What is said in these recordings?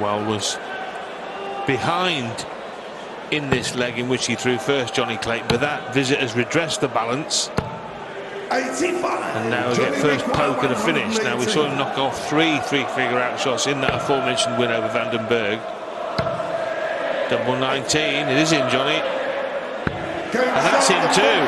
Well, was behind in this leg in which he threw first, Johnny Clayton, but that visit has redressed the balance. 85. And now we get first poke at a finish. Now we saw him knock off three figure out shots in that aforementioned win over Vandenberg. Double 19, it is in, Johnny. And that's in too.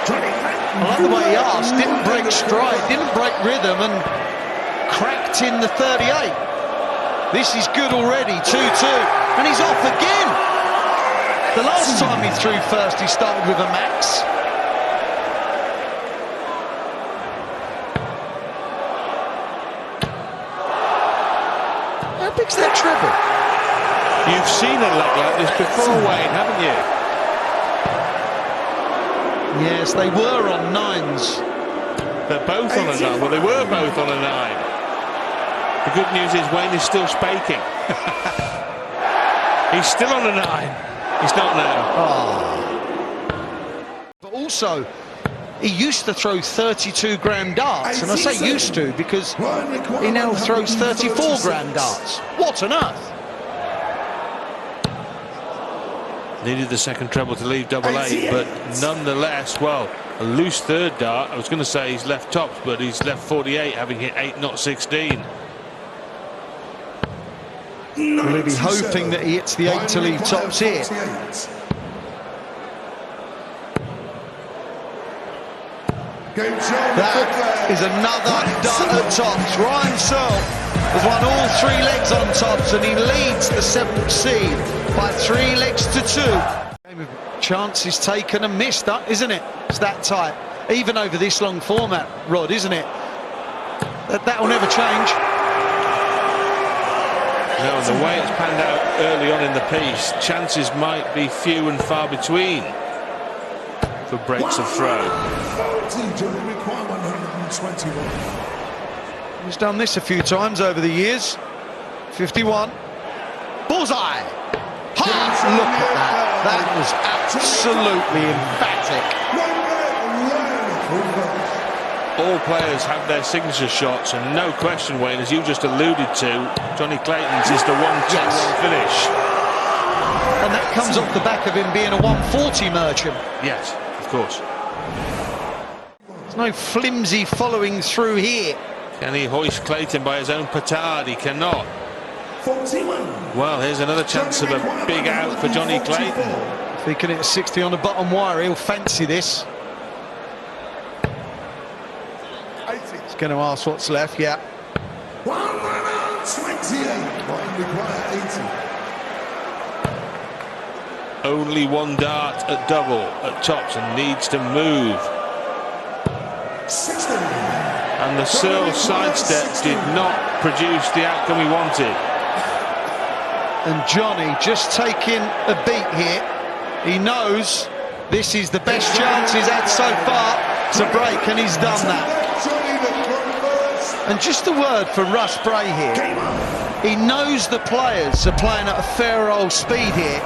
I love the way he asked, didn't break stride, didn't break rhythm, and cracked in the 38. This is good already, 2-2, and he's off again. The last time he threw first, he started with a max. How big's that treble? You've seen a leg like this before, Wayne, haven't you? Yes, they were on 9s. They're both on a 9. Well, they were both on a 9. The good news is Wayne is still spaking. He's still on a 9. He's not now. Oh. But also, he used to throw 32 grand darts, and I say used to because he now throws 34 grand darts. What on earth? Needed the second treble to leave double 8, but nonetheless, well, a loose third dart. I was going to say he's left tops, but he's left 48, having hit 8, not 16. Will he be hoping that he hits the 8 to leave tops here? That is another dart at tops. Ryan Searle has won all 3 legs on tops, and he leads the 7th seed by 3 legs to 2. Chances taken and missed, isn't it? It's that tight. Even over this long format, Rod, isn't it? That will never change. No, the way it's panned out early on in the piece, chances might be few and far between for breaks of throw. He's done this a few times over the years. 51. Bullseye! Ha! Look at that. That was absolutely emphatic. All players have their signature shots, and no question, Wayne, as you just alluded to, Johnny Clayton's is the 1-2-1 finish. And that comes off the back of him being a 140 merchant. Yes, of course. There's no flimsy following through here. Can he hoist Clayton by his own petard? He cannot. 41. Well, here's another chance of a big out for Johnny Clayton. If he can hit a 60 on the bottom wire, he'll fancy this. He's going to ask what's left, yeah. 128. Only one dart at double at tops and needs to move. 60. And the Searle sidestep did not produce the outcome he wanted. And Johnny just taking a beat here. He knows this is the best chance he's had so far to break, and he's done that. And just a word for Russ Bray here. He knows the players are playing at a fair old speed here.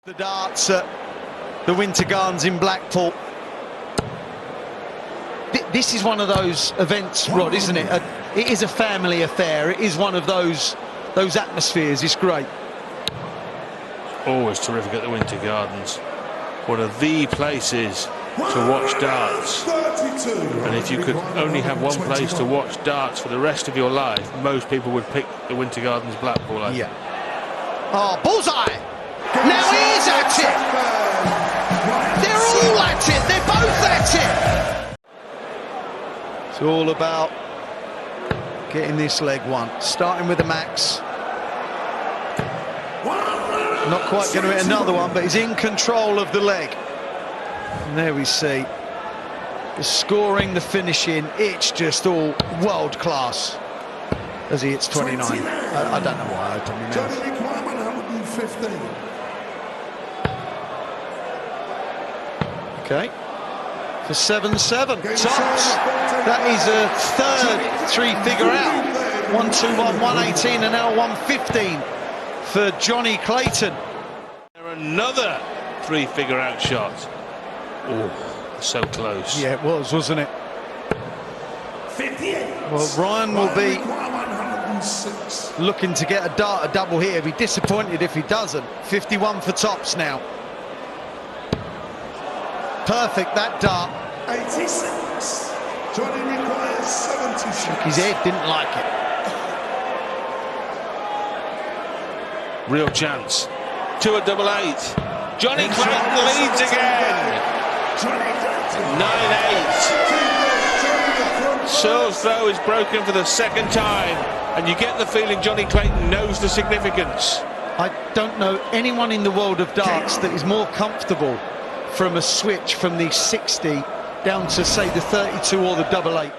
The darts at the Winter Gardens in Blackpool. This is one of those events, Rod, isn't it? It is a family affair. It is one of those atmospheres. It's great. Always terrific at the Winter Gardens. One of the places to watch darts. And if you could only have one place to watch darts for the rest of your life, most people would pick the Winter Gardens Blackpool. Yeah. Oh, bullseye! Now he is at it! They're all at it! They're both at it! It's all about getting this leg won. Starting with the max. Not quite going to hit another one, but he's in control of the leg. And there we see the scoring, the finishing. It's just all world class as he hits 29. I don't know why I opened my mouth. Okay. For 7-7 tops. That is a third 3-figure out. 1-2-1, 118, and now 115 for Johnny Clayton. Another 3-figure out shot. Oh, so close. Yeah, it was, wasn't it? 58. Well, Ryan will be 106. Looking to get a dart, a double here. Be disappointed if he doesn't. 51 for tops now. Perfect, that dart. 86. Johnny requires 76. Shook his head, didn't like it. Real chance. To a double eight. Johnny Clayton leads again. 9-8. Searle's throw is broken for the second time, and you get the feeling Johnny Clayton knows the significance. I don't know anyone in the world of darts that is more comfortable from a switch from the 60 down to, say, the 32 or the double eight.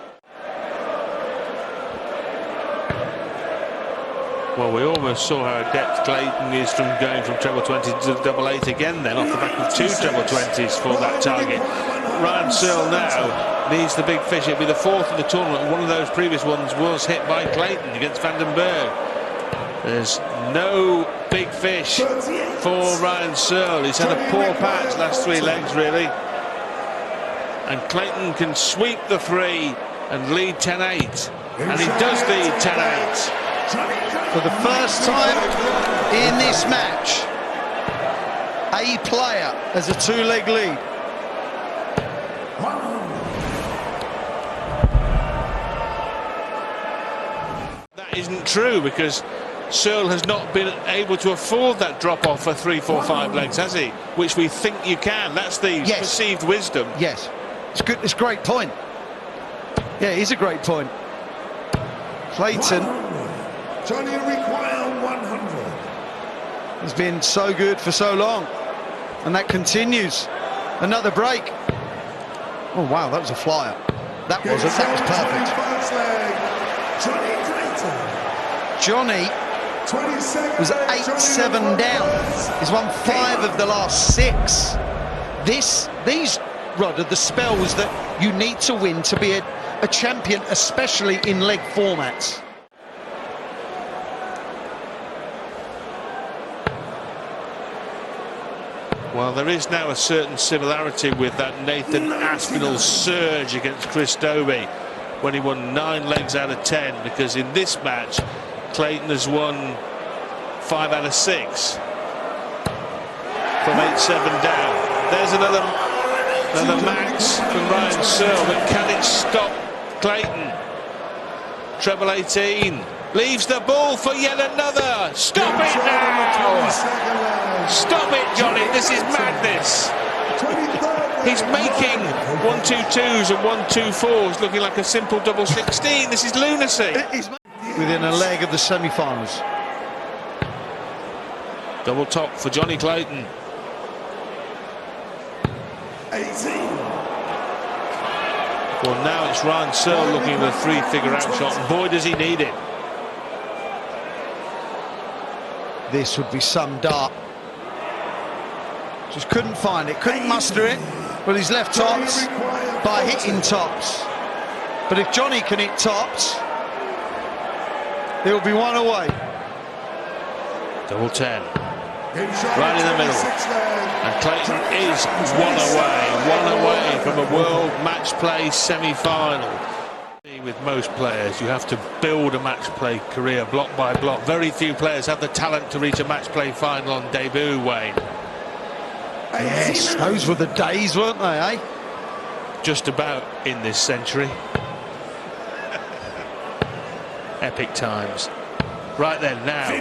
Well, we almost saw how adept Clayton is from going from treble 20 to double eight again then, off the back of 2 treble 20s for that target. Ryan Searle now needs the big fish. It'll be the 4th of the tournament. One of those previous ones was hit by Clayton against Vandenberg. There's no big fish for Ryan Searle. He's had a poor patch last 3 legs, really. And Clayton can sweep the 3 and lead 10-8. And he does lead 10-8. For the first time in this match, a player has a 2-leg lead. That isn't true, because Searle has not been able to afford that drop-off for 3, 4, 5 legs, has he? Which we think you can. That's the perceived wisdom. Yes, it's good. It's a great point. Yeah, it is a great point. Clayton Johnny require 100. has been so good for so long, and that continues. Another break. Oh wow, that was a flyer. That wasn't. That was perfect. Johnny Johnny was 8-7 down. He's won 5 of the last 6. These, Rod, are the spells that you need to win to be a champion, especially in leg formats. Well, there is now a certain similarity with that Nathan Aspinall surge against Chris Dobey when he won 9 legs out of 10, because in this match Clayton has won 5 out of 6 from 8-7 down. There's another max from Ryan Searle, but can it stop Clayton? Treble 18 leaves the ball for yet another. Stop it now! Stop it, Johnny. This is madness. He's making 1-2-2s and 1-2-4s looking like a simple double 16. This is lunacy. Within a leg of the semi-finals. Double top for Johnny Clayton. 18. Well, now it's Ryan Searle looking at a 3-figure out shot. Boy, does he need it. This would be some dart. Just couldn't find it, couldn't muster it. Well, he's left tops by hitting tops. But if Johnny can hit tops, he'll be 1 away. Double 10. Right in the middle. And Clayton is 1 away from a World Matchplay semi-final. With most players, you have to build a match-play career block by block. Very few players have the talent to reach a match-play final on debut, Wayne. Yes, those were the days, weren't they, eh? Just about in this century. Epic times. Right then, now,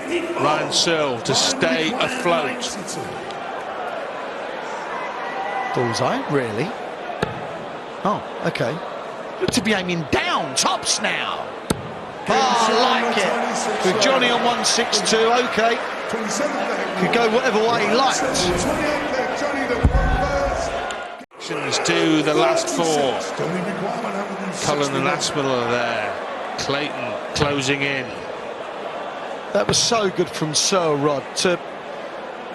Ryan Searle to stay afloat. Bullseye, really? Oh, okay. Look to be aiming down, tops now. Oh, I like it. With Johnny on 162, okay. Could go whatever way he liked. To the last 4. Cullen and Aspinall are there. Clayton closing in. That was so good from Searle, Rod, to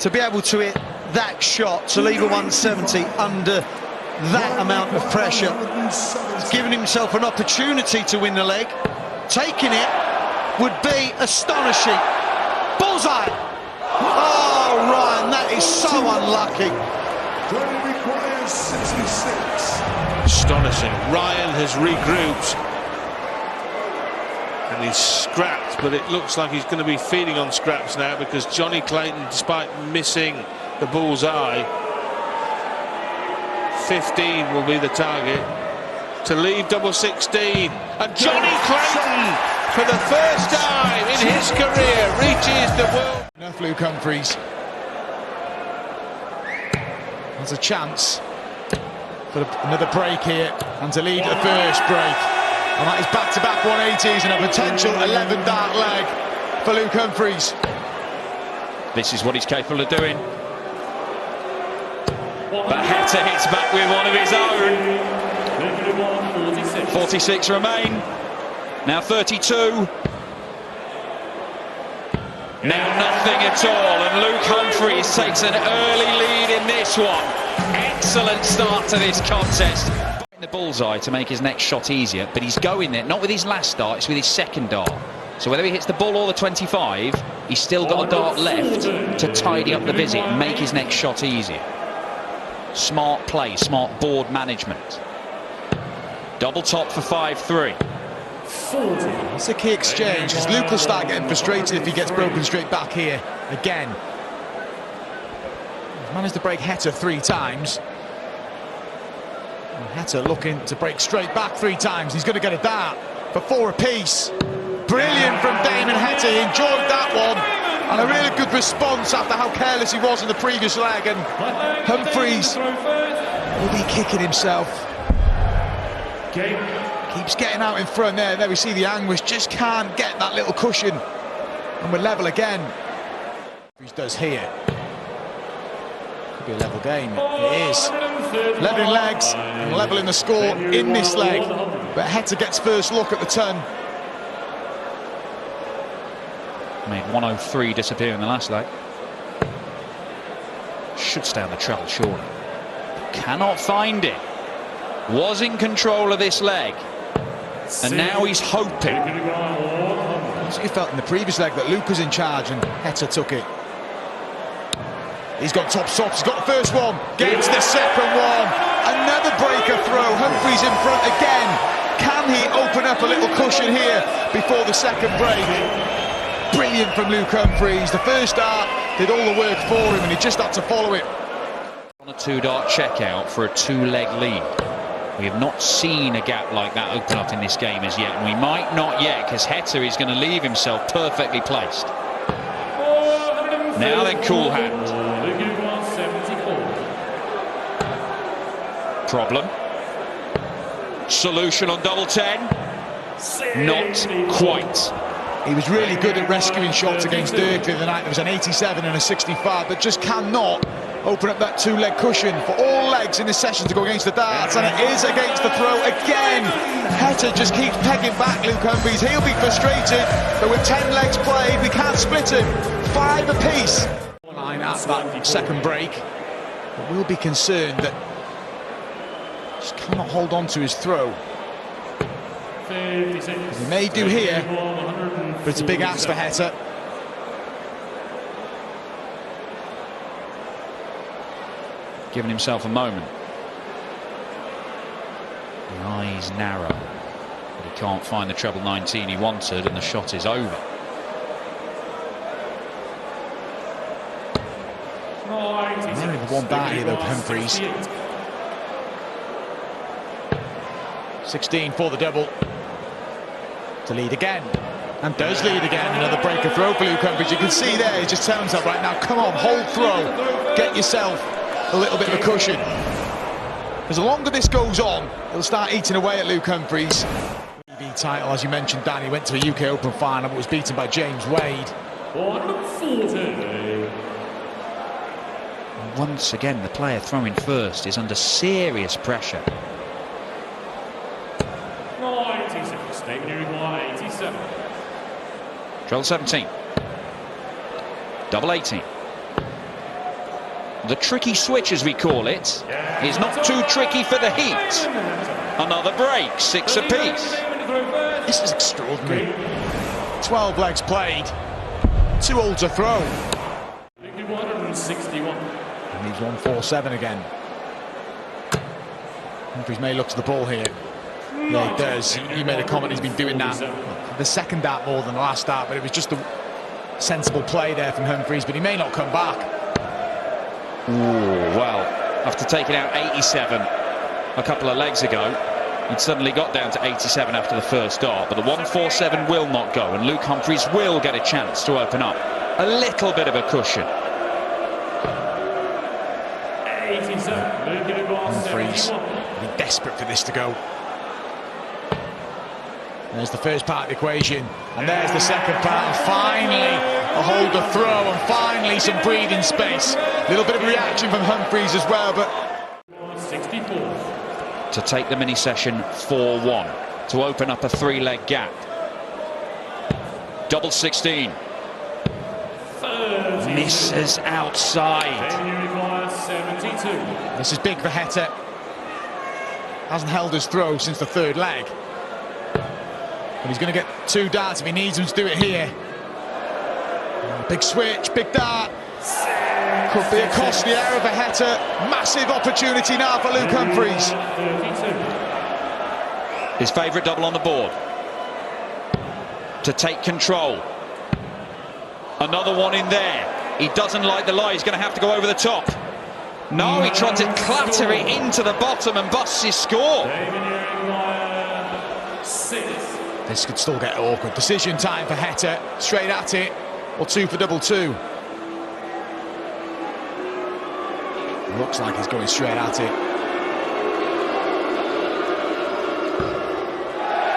be able to hit that shot, to leave a 170 under that amount of pressure. He's given himself an opportunity to win the leg. Taking it would be astonishing. Bullseye! Oh, Ryan, that is so unlucky. Requires 66. Astonishing. Ryan has regrouped. And he's scrapped, but it looks like he's going to be feeding on scraps now, because Johnny Clayton, despite missing the bull's eye, 15 will be the target to leave double 16. And Johnny Clayton, for the first time in his career, reaches the world. Enough Luke Humphries. There's a chance for another break here and to lead the first break. And that is back-to-back 180s and a potential 11-dart leg for Luke Humphries. This is what he's capable of doing. But Heta hits back with one of his own. 46 remain. Now 32. Now nothing at all, and Luke Humphries takes an early lead in this one. Excellent start to this contest. The bullseye to make his next shot easier, but he's going there, not with his last dart, it's with his second dart. So whether he hits the bull or the 25, he's still got a dart left to tidy up the visit and make his next shot easier. Smart play, smart board management. Double top for 5-3. It's a key exchange, because Luke will start getting frustrated if he gets broken straight back here again. He's managed to break Heta 3 times. And Heta looking to break straight back 3 times. He's going to get a dart for 4 apiece. Brilliant from Damon Heta. He enjoyed that one. And a really good response after how careless he was in the previous leg. And Humphries will be kicking himself. Keeps getting out in front there. There we see the anguish. Just can't get that little cushion. And we're level again. Humphries does here. Could be a level game. It is. Level in legs and level in the score in this leg. But Heta gets first look at the ton. Made 103 disappear in the last leg. Should stay on the treble, surely. Cannot find it. Was in control of this leg. And now he's hoping. That's what you felt in the previous leg, that Luke was in charge and Heta took it. He's got top stops, he's got the first one, gets the second one. Another breaker throw, Humphries in front again. Can he open up a little cushion here before the second break? Brilliant from Luke Humphries. The first dart did all the work for him and he just had to follow it. On a 2-dart checkout for a 2-leg lead. We have not seen a gap like that open up in this game as yet, and we might not yet, because Heta is going to leave himself perfectly placed. Now then, cool hand. Problem. Solution on double 10. Not quite. He was really good at rescuing shots against Dirk the other night. There was an 87 and a 65, but just cannot open up that 2-leg cushion for all legs in this session to go against the darts, and it is against the throw again. Heta just keeps pegging back Luke Humphries. He'll be frustrated, but with 10 legs played, we can't split him. 5 apiece. Line at that second break, but we'll be concerned that just cannot hold on to his throw. He may do here, but it's a big ask for Heta. Giving himself a moment. The eyes narrow, but he can't find the treble 19 he wanted, and the shot is over. Only the one dart here though, Humphries. 16 for the double. To lead again. And does lead again. Another breaker throw for Luke Humphries. You can see there, he's just telling himself right now, come on, hold throw. Get yourself a little bit of a cushion. As the longer this goes on, it'll start eating away at Luke Humphries. TV title, as you mentioned, Dan, he went to a UK Open final but was beaten by James Wade. Once again, the player throwing first is under serious pressure. 87. Treble 17. Double 18. The tricky switch, as we call it, is not too tricky for the Heat. Another break, 6 apiece. This is extraordinary. 12 legs played. 2 all to throw. 161. And he's 147 again. Humphries may look to the ball here. Yeah, he does. You made a comment, he's been doing that the second dart more than the last dart, but it was just a sensible play there from Humphries, but he may not come back. Ooh, well, after taking out 87 a couple of legs ago, he'd suddenly got down to 87 after the first dart, but the 147 will not go, and Luke Humphries will get a chance to open up a little bit of a cushion. Humphries will be desperate for this to go. There's the first part of the equation, and there's the second part, and finally a holder throw, and finally some breathing space. A little bit of reaction from Humphries as well, but 64 to take the mini session 4-1 to open up a 3-leg gap. Double 16 misses outside. This is big for Heta. Hasn't held his throw since the third leg. But he's going to get 2 darts if he needs them to do it here. Big switch, big dart. Could be a costly error for Heta. Massive opportunity now for Luke Humphries. His favourite double on the board. To take control. Another one in there. He doesn't like the lie. He's going to have to go over the top. No, he tried to clatter it into the bottom and busts his score. This could still get awkward. Decision time for Heta. Straight at it, or 2 for double 2. Looks like he's going straight at it.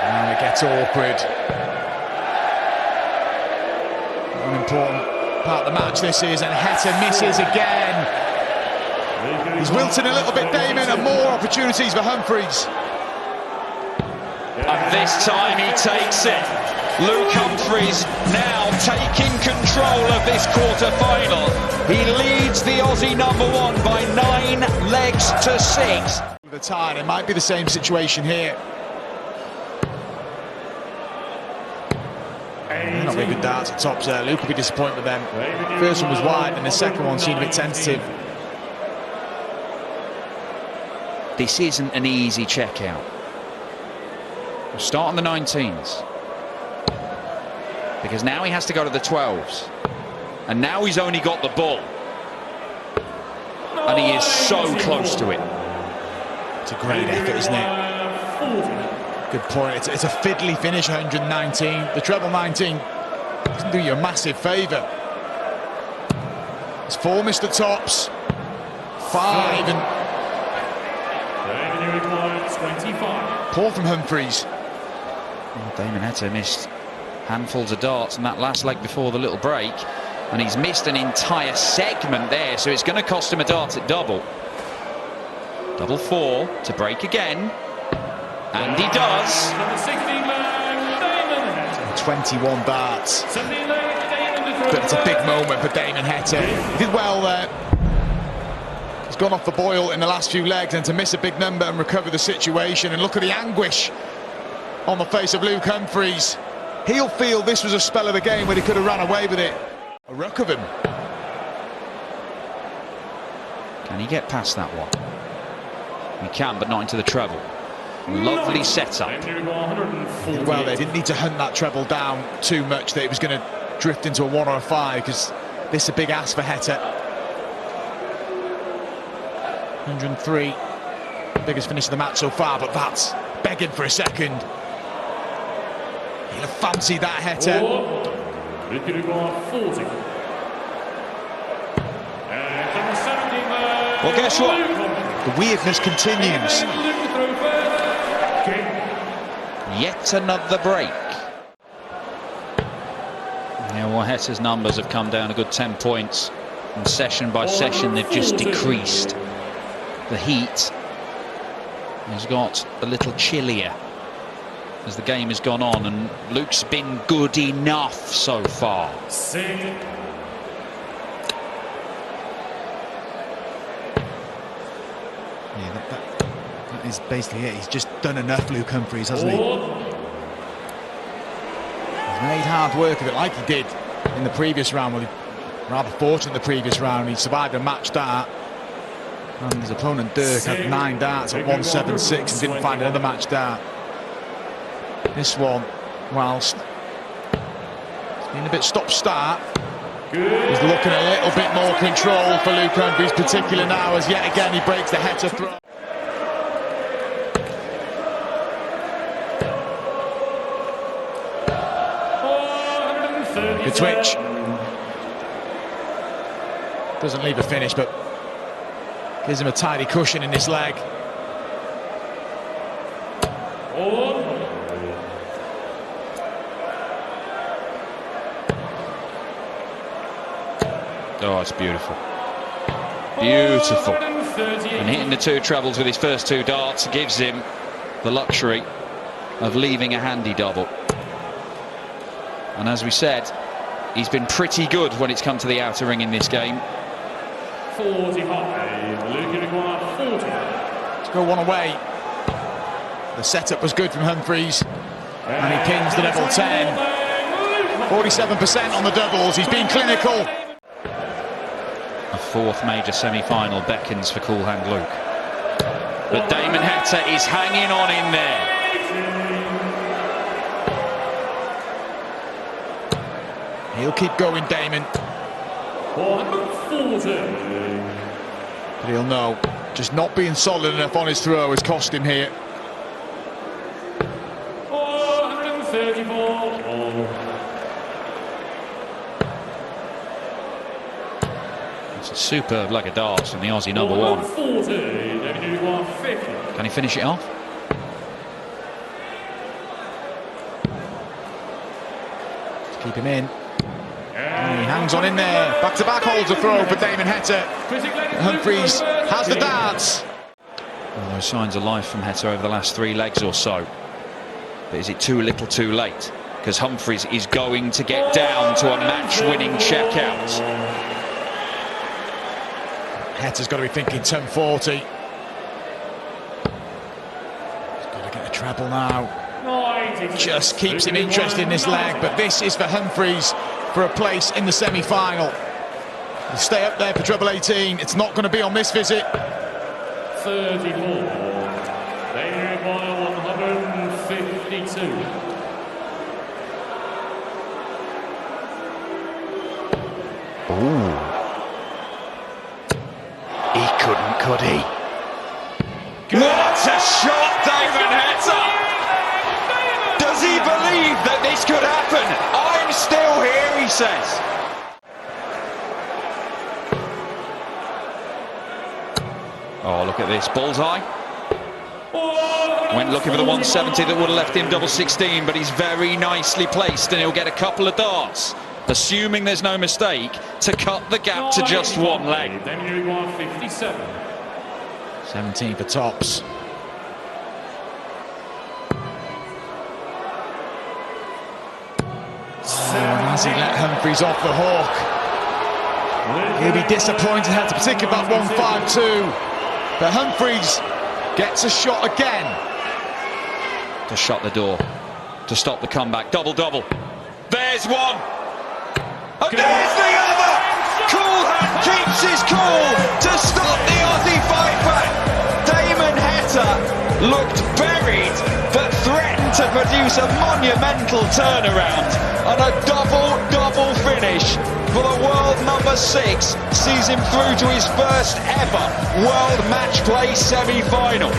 Now it gets awkward. An important part of the match this is, and Heta misses again. He's wilted a little bit, Damon, and more opportunities for Humphries. And this time he takes it. Luke Humphries now taking control of this quarter-final. He leads the Aussie #1 by 9 legs to 6. The tie, it might be the same situation here. Not very good darts at tops there. Luke will be disappointed with them. First one was wide, and the second one seemed a bit tentative. This isn't an easy checkout. We'll start on the 19s. Because now he has to go to the 12s. And now he's only got the ball. And he is so close to it. It's a great effort, isn't it? Good point. It's a fiddly finish, 119. The treble 19 doesn't do you a massive favour. It's 4 missed the tops. 5 and... Poor from Humphries. Well, Damon Heta missed handfuls of darts in that last leg before the little break, and he's missed an entire segment there, so it's going to cost him a dart at double. Double 4 to break again, and he does. 21 darts. But it's a big moment for Damon Heta. He did well there. He's gone off the boil in the last few legs, and to miss a big number and recover the situation, and look at the anguish on the face of Luke Humphries. He'll feel this was a spell of the game where he could have run away with it. A ruck of him. Can he get past that one? He can, but not into the treble. Lovely setup. Well, they didn't need to hunt that treble down too much that it was going to drift into a 1 or a 5, because this is a big ask for Heta. 103, biggest finish of the match so far, but that's begging for a second. He'll have fancied that, Heta. Well, guess what? The weirdness continues. Yet another break. Yeah, well, Heta's numbers have come down a good 10 points, and session by session they've just decreased. The heat has got a little chillier as the game has gone on, and Luke's been good enough so far. Yeah, that is basically it. He's just done enough, Luke Humphries, hasn't he? He's made hard work of it, like he did in the previous round. Well, he rather fortunate in the previous round. He survived a match dart, and his opponent Dirk had 9 darts at 176 and didn't find another match dart. This one, whilst In a bit stop-start. He's looking a little bit more control for Luke Humphries, particular now, as yet again he breaks the Heta throw. Good twitch. Doesn't leave a finish, but gives him a tidy cushion in this leg. Oh, it's beautiful. Beautiful. And hitting the two trebles with his first two darts gives him the luxury of leaving a handy double. And as we said, he's been pretty good when it's come to the outer ring in this game. 45. Luke requires 40. Let's go one away. The setup was good from Humphries, and he pins the level 10. 47% on the doubles. He's been clinical. A fourth major semi-final beckons for Cool Hand Luke. But Damon Heta is hanging on in there. He'll keep going, Damon. 140. But he'll know, just not being solid enough on his throw has cost him here. 434. It's a superb leg of darts from the Aussie number one. 140. Can he finish it off? Let's keep him in. And he hangs on in there. Back-to-back holds a throw for Damon Heta. Humphries has the darts. Well, those signs of life from Heta over the last 3 legs or so. But is it too little too late? Because Humphries is going to get down to a match-winning checkout. Heta's got to be thinking 1040. He's got to get a treble now. Just keeps him interested in this leg, but this is for Humphries for a place in the semi-final. He'll stay up there for treble 18. It's not going to be on this visit. 34. They require 152. Ooh. He couldn't, could he? What a shot, Damon Heta! Does he believe that this could happen? I'm still here, he says. Oh, look at this. Bullseye. Went looking for the 170 that would have left him double 16, but he's very nicely placed and he'll get a couple of darts, assuming there's no mistake, to cut the gap to just one leg. Then you require 57. 17 for tops. And has he let Humphries off the hook? He'll be disappointed, had to particularly about 152. But Humphries gets a shot again. To shut the door, to stop the comeback. Double-double. There's one. And there's the other! Cool Hand keeps his cool to stop the Aussie fight back. Damon Heta looked buried, but threatened to produce a monumental turnaround. And a double-double finish for the world number 6 sees him through to his first ever World Matchplay semi-final.